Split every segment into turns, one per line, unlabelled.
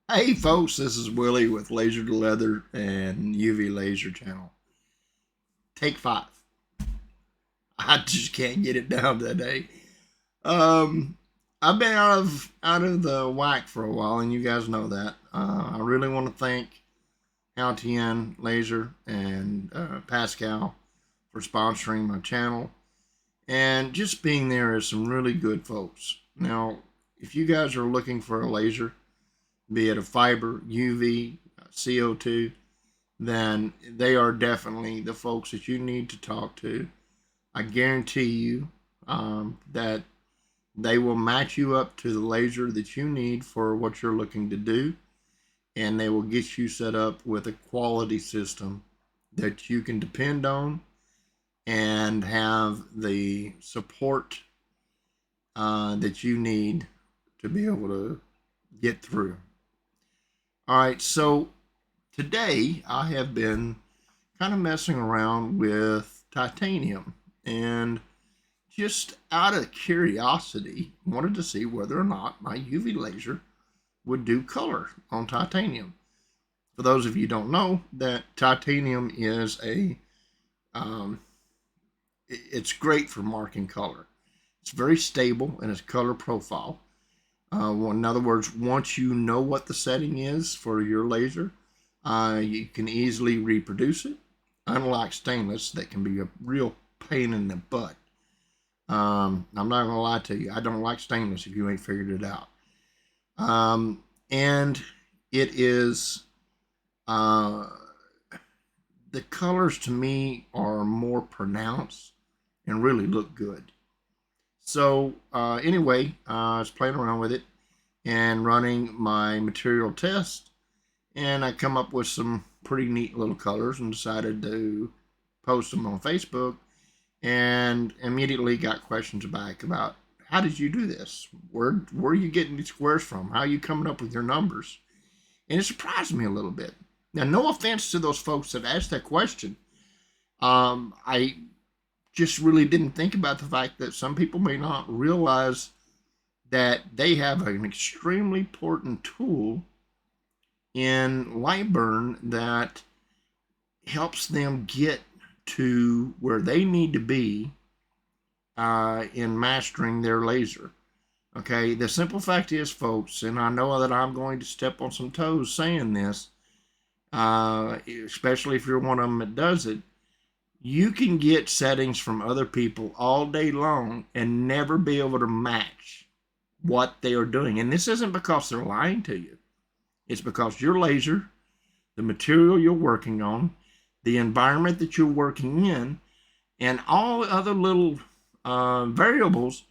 Hey folks, this is Willie with Laser to Leather and UV Laser Channel. Take 5. I just can't get it down today. Um, I've been out of the whack for a while, and you guys know that. I really want to thank Altian Laser and Pascal for sponsoring my channel and just being there as some really good folks. Now, if you guys are looking for a laser, be it a fiber, UV, CO2, then they are definitely the folks that you need to talk to. I guarantee you that they will match you up to the laser that you need for what you're looking to do, and they will get you set up with a quality system that you can depend on and have the support that you need to be able to get through. All right, so today I have been kind of messing around with titanium and just out of curiosity wanted to see whether or not my UV laser would do color on titanium. For those of you who don't know, that titanium is it's great for marking color. It's very stable in its color profile. In other words, once you know what the setting is for your laser, you can easily reproduce it. Unlike stainless, that can be a real pain in the butt. I'm not gonna lie to you, I don't like stainless if you ain't figured it out. And it is the colors to me are more pronounced and really look good. So anyway, I was playing around with it and running my material test, and I come up with some pretty neat little colors and decided to post them on Facebook, and immediately got questions back about how did you do this? Where are you getting these squares from? How are you coming up with your numbers? And it surprised me a little bit. Now, no offense to those folks that asked that question. I just really didn't think about the fact that some people may not realize that they have an extremely important tool in Lightburn that helps them get to where they need to be in mastering their laser. Okay, the simple fact is, folks, and I know that I'm going to step on some toes saying this, especially if you're one of them that does it, you can get settings from other people all day long and never be able to match what they are doing. And this isn't because they're lying to you. It's because your laser, the material you're working on, the environment that you're working in, and all other little variables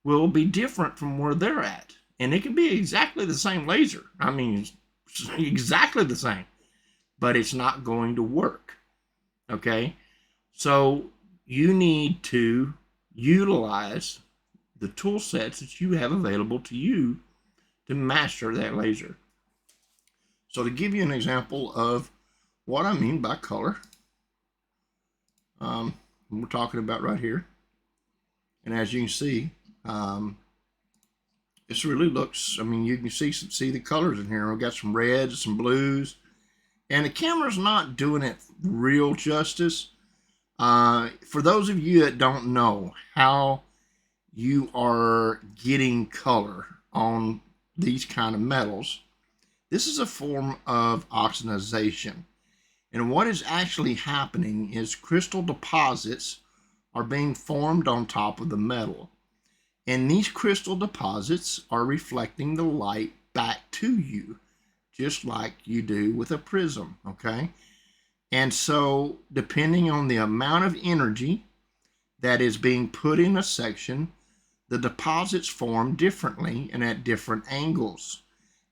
will be different from where they're at. And it can be exactly the same laser. I mean, exactly the same, but it's not going to work. Okay? So you need to utilize the tool sets that you have available to you to master that laser. So to give you an example of what I mean by color, we're talking about right here. And as you can see, this really looks, I mean, you can see the colors in here. We've got some reds, some blues, and the camera's not doing it real justice. For those of you that don't know how you are getting color on these kind of metals, this is a form of oxidization. And what is actually happening is crystal deposits are being formed on top of the metal. And these crystal deposits are reflecting the light back to you, just like you do with a prism, okay? And so, depending on the amount of energy that is being put in a section, the deposits form differently and at different angles.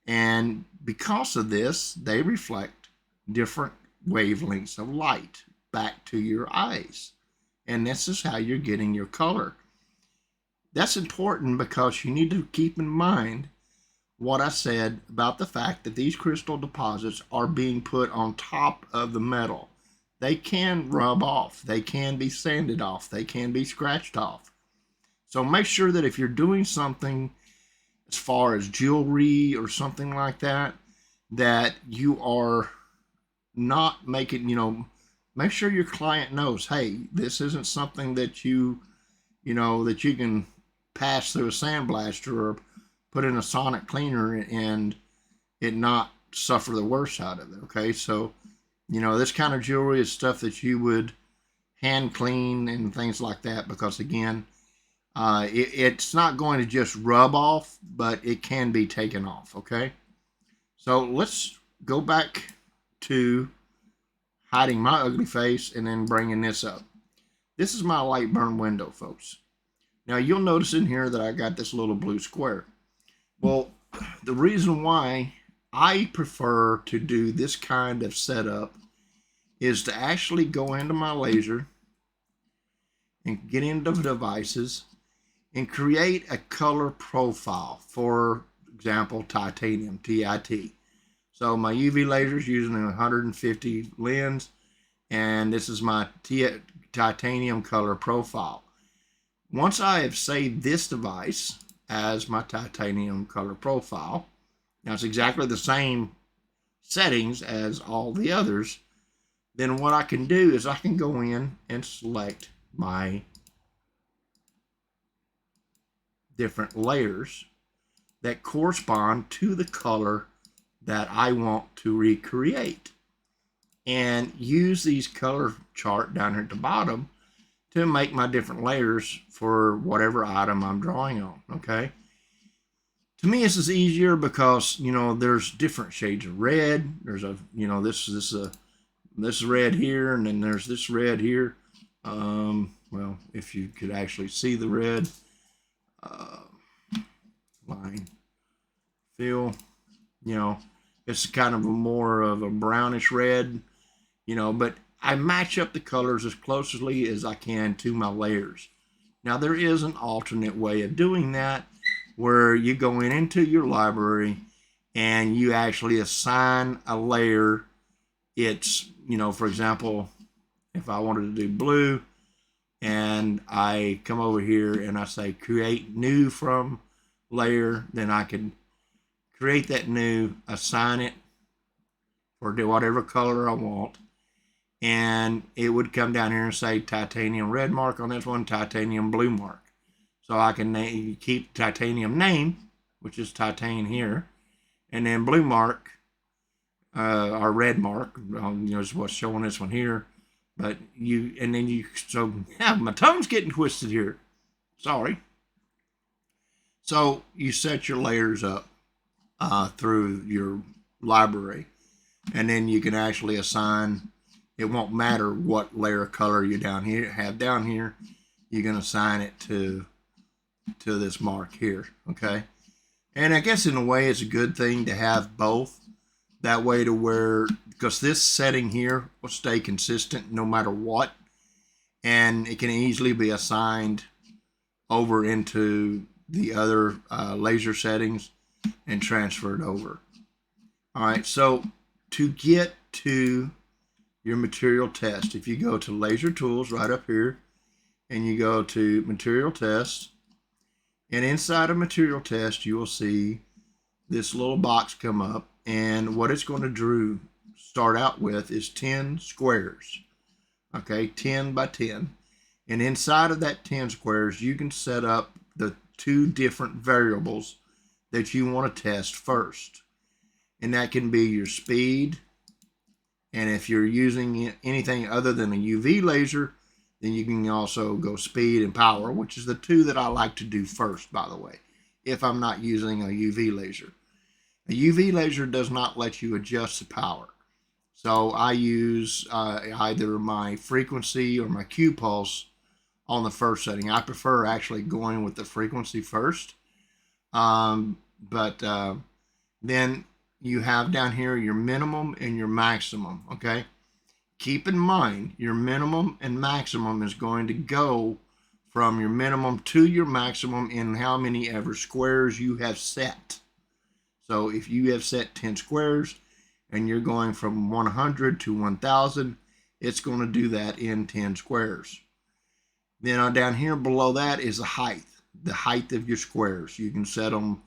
And because of this, they reflect different wavelengths of light back to your eyes. And this is how you're getting your color. That's important because you need to keep in mind what I said about the fact that these crystal deposits are being put on top of the metal. They can rub off, they can be sanded off, they can be scratched off. So make sure that if you're doing something as far as jewelry or something like that, that you are not making, make sure your client knows, hey, this isn't something that that you can pass through a sandblaster or put in a sonic cleaner and it not suffer the worst out of it. Okay, so this kind of jewelry is stuff that you would hand clean and things like that, because again, it's not going to just rub off, but it can be taken off. Okay, so let's go back to hiding my ugly face and then bringing this up. This is my Lightburn window, folks. Now you'll notice in here that I got this little blue square. Well, the reason why I prefer to do this kind of setup is to actually go into my laser and get into devices and create a color profile. For example, titanium, TIT. So my UV laser is using a 150 lens, and this is my titanium color profile. Once I have saved this device as my titanium color profile, now it's exactly the same settings as all the others, then what I can do is I can go in and select my different layers that correspond to the color that I want to recreate, and use these color chart down here at the bottom to make my different layers for whatever item I'm drawing on. Okay, to me this is easier because there's different shades of red. There's a this red here, and then there's this red here. Well, if you could actually see the red, line fill, it's kind of more of a brownish red, but I match up the colors as closely as I can to my layers. Now there is an alternate way of doing that, where you go into your library and you actually assign a layer. It's, for example, if I wanted to do blue, and I come over here and I say create new from layer, then I can create that new, assign it for whatever color I want, and it would come down here and say titanium red mark on this one, titanium blue mark. So I can keep titanium name, which is titanium here, and then blue mark, or red mark, is what's showing this one here. But so yeah, my tongue's getting twisted here. Sorry. So you set your layers up through your library, and then you can actually assign. It won't matter what layer of color you have down here. You can assign it to this mark here. Okay, and I guess in a way it's a good thing to have both. That way to where, because this setting here will stay consistent no matter what, and it can easily be assigned over into the other laser settings and transferred over. All right, so to get to your material test, if you go to laser tools right up here and you go to material test, and inside of material test you will see this little box come up, and what it's going to start out with is 10 squares. Okay, 10 by 10, and inside of that 10 squares you can set up the two different variables that you want to test first, and that can be your speed, and if you're using anything other than a UV laser, then you can also go speed and power, which is the two that I like to do first, by the way, if I'm not using a UV laser. A UV laser does not let you adjust the power. So I use either my frequency or my Q pulse on the first setting. I prefer actually going with the frequency first. But then you have down here your minimum and your maximum. Okay, keep in mind your minimum and maximum is going to go from your minimum to your maximum in how many ever squares you have set. So if you have set 10 squares and you're going from 100 to 1000, it's going to do that in 10 squares. Then down here below that is the height of your squares. You can set them,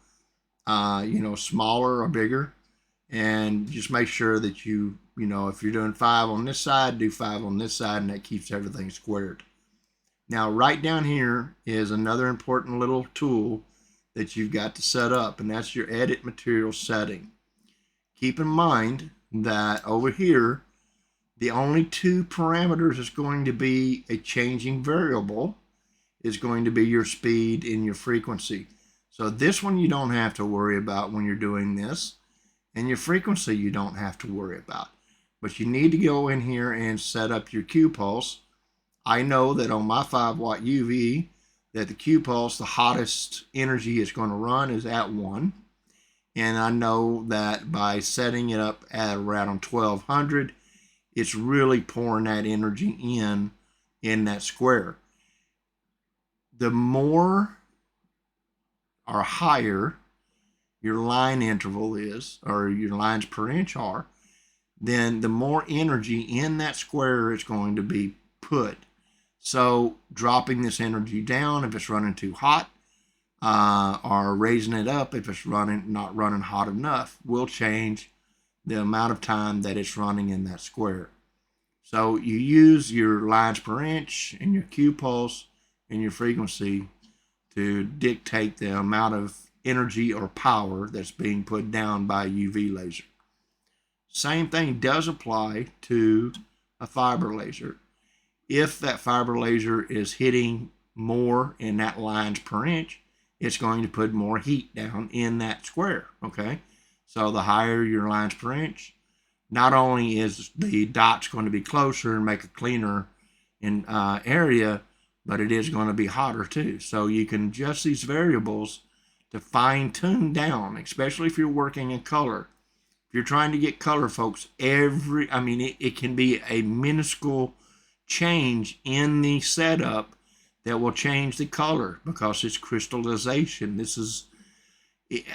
smaller or bigger. And just make sure that you know, if you're doing 5 on this side, do 5 on this side, and that keeps everything squared. Now, right down here is another important little tool that you've got to set up, and that's your edit material setting. Keep in mind that over here, the only two parameters is going to be a changing variable, is going to be your speed and your frequency. So this one you don't have to worry about when you're doing this, and your frequency you don't have to worry about. But you need to go in here and set up your Q pulse. I know that on my 5-watt UV, that the Q pulse, the hottest energy it's going to run is at 1. And I know that by setting it up at around 1200, it's really pouring that energy in that square. The more or higher your line interval is, or your lines per inch are, then the more energy in that square is going to be put. So dropping this energy down if it's running too hot, or raising it up if it's not running hot enough, will change the amount of time that it's running in that square. So you use your lines per inch and your Q pulse and your frequency to dictate the amount of energy or power that's being put down by a UV laser. Same thing does apply to a fiber laser. If that fiber laser is hitting more in that lines per inch, it's going to put more heat down in that square, okay? So the higher your lines per inch, not only is the dots going to be closer and make a cleaner area, but it is going to be hotter too. So you can adjust these variables to fine tune down, especially if you're working in color. If you're trying to get color, folks, it can be a minuscule change in the setup that will change the color because it's crystallization.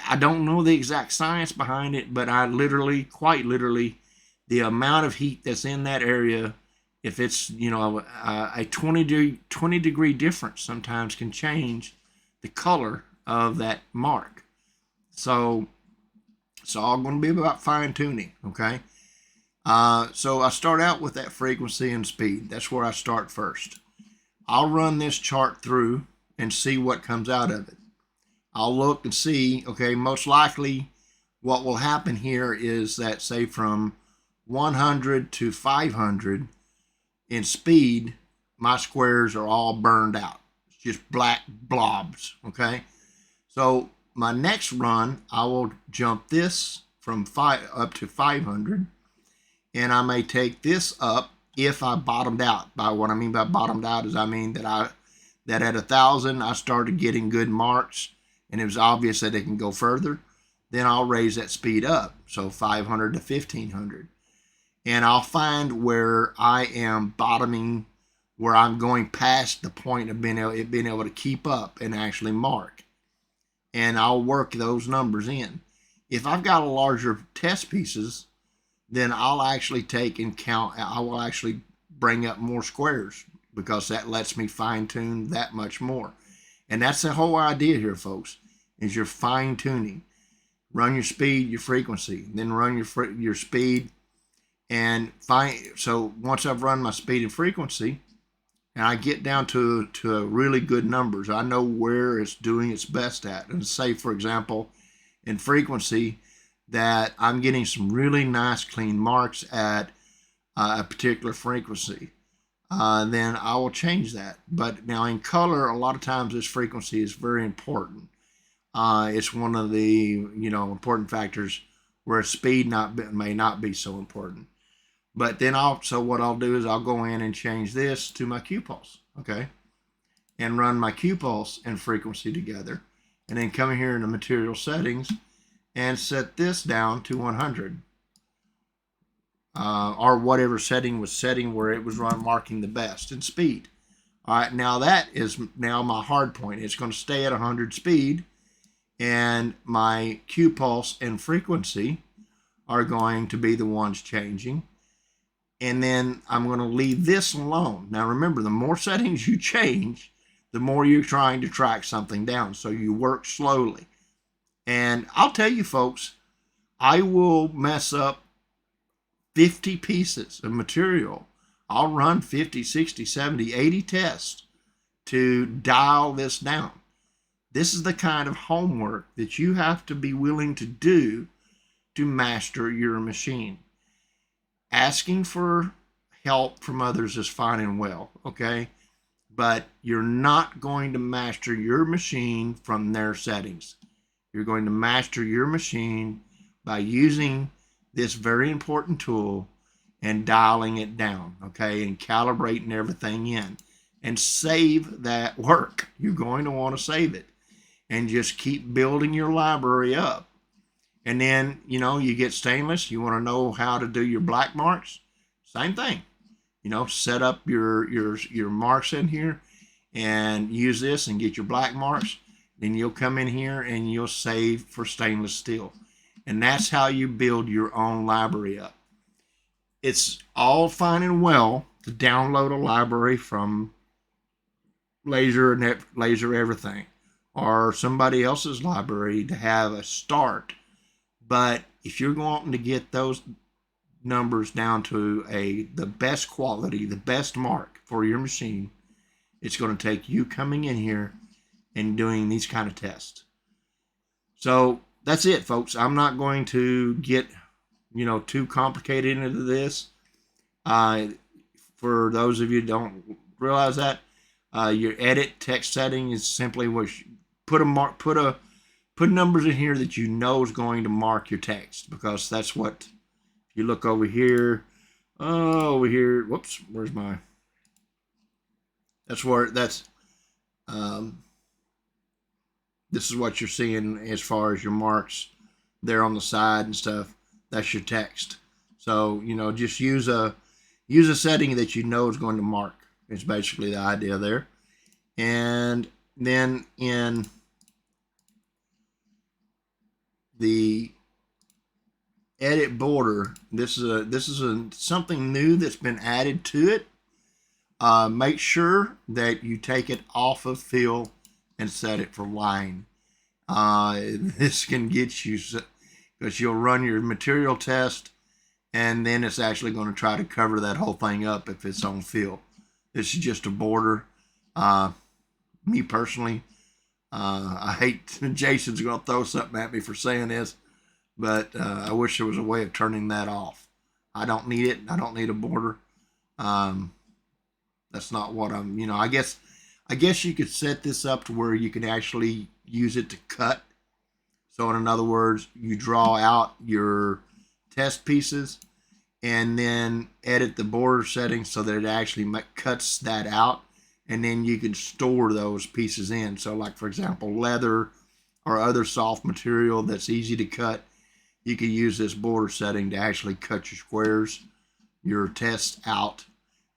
I don't know the exact science behind it, but quite literally, the amount of heat that's in that area, if it's, a 20 degree difference sometimes can change the color of that mark. So it's all going to be about fine tuning, okay? So I start out with that frequency and speed. That's where I start first. I'll run this chart through and see what comes out of it. I'll look and see, okay, most likely what will happen here is that, say, from 100 to 500 in speed, my squares are all burned out. It's just black blobs, okay? So my next run, I will jump this from up to 500, and I may take this up if I bottomed out. By what I mean by bottomed out is I mean that at 1,000 I started getting good marks and it was obvious that it can go further. Then I'll raise that speed up, so 500 to 1,500, and I'll find where I am bottoming, where I'm going past the point of being able to keep up and actually mark, and I'll work those numbers in. If I've got a larger test pieces, then I'll actually take and count. I will actually bring up more squares because that lets me fine tune that much more. And that's the whole idea here, folks, is you're fine tuning. Run your speed, your frequency, then run your speed and so once I've run my speed and frequency and I get down to really good numbers, I know where it's doing its best at. And say, for example, in frequency, that I'm getting some really nice clean marks at a particular frequency, then I will change that. But now in color, a lot of times this frequency is very important. It's one of the important factors where speed may not be so important. But then what I'll do is I'll go in and change this to my Q pulse, okay, and run my Q pulse and frequency together, and then come here in the material settings and set this down to 100, or whatever setting where it was marking the best in speed. All right, now that is my hard point. It's going to stay at 100 speed, and my Q pulse and frequency are going to be the ones changing. And then I'm going to leave this alone. Now remember, the more settings you change, the more you're trying to track something down. So you work slowly. And I'll tell you, folks, I will mess up 50 pieces of material. I'll run 50, 60, 70, 80 tests to dial this down. This is the kind of homework that you have to be willing to do to master your machine. Asking for help from others is fine and well, okay? But you're not going to master your machine from their settings. You're going to master your machine by using this very important tool and dialing it down, okay? And calibrating everything in. And save that work. You're going to want to save it. And just keep building your library up. And then, you get stainless. You want to know how to do your black marks? Same thing. Set up your marks in here and use this and get your black marks. Then you'll come in here and you'll save for stainless steel. And that's how you build your own library up. It's all fine and well to download a library from Laser Everything or somebody else's library to have a start. But if you're wanting to get those numbers down to the best quality, the best mark for your machine, it's going to take you coming in here and doing these kind of tests. So that's it, folks. I'm not going to get too complicated into this. For those of you who don't realize that, your edit text setting is simply what put numbers in here that is going to mark your text, because that's what, if you look over here, whoops, where's my, this is what you're seeing as far as your marks there on the side and stuff. That's your text. So, just use a setting that is going to mark. It's basically the idea there. And then in the edit border, this is something new that's been added to it. Make sure that you take it off of fill and set it for line. This can get you, because you'll run your material test and then it's actually going to try to cover that whole thing up if it's on fill. This is just a border. Me personally, I hate Jason's going to throw something at me for saying this, but I wish there was a way of turning that off. I don't need it. I don't need a border. That's not what I'm, I guess you could set this up to where you can actually use it to cut. So in other words, you draw out your test pieces and then edit the border settings so that it actually cuts that out. And then you can store those pieces in. So like, for example, leather or other soft material that's easy to cut, you can use this border setting to actually cut your squares, your tests out,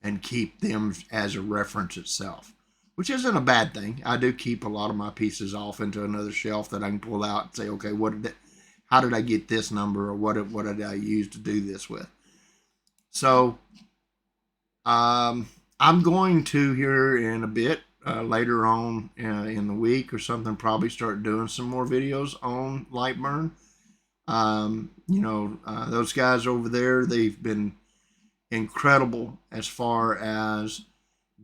and keep them as a reference itself, which isn't a bad thing. I do keep a lot of my pieces off into another shelf that I can pull out and say, okay, how did I get this number, or what did I use to do this with? So I'm going to, here in a bit, later on in the week or something, probably start doing some more videos on Lightburn. Those guys over there, they've been incredible as far as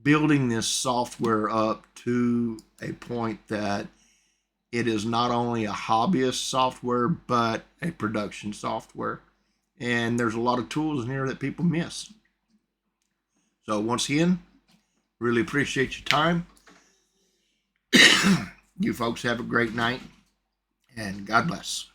building this software up to a point that it is not only a hobbyist software, but a production software. And there's a lot of tools in here that people miss. So once again, really appreciate your time. You folks have a great night, and God bless.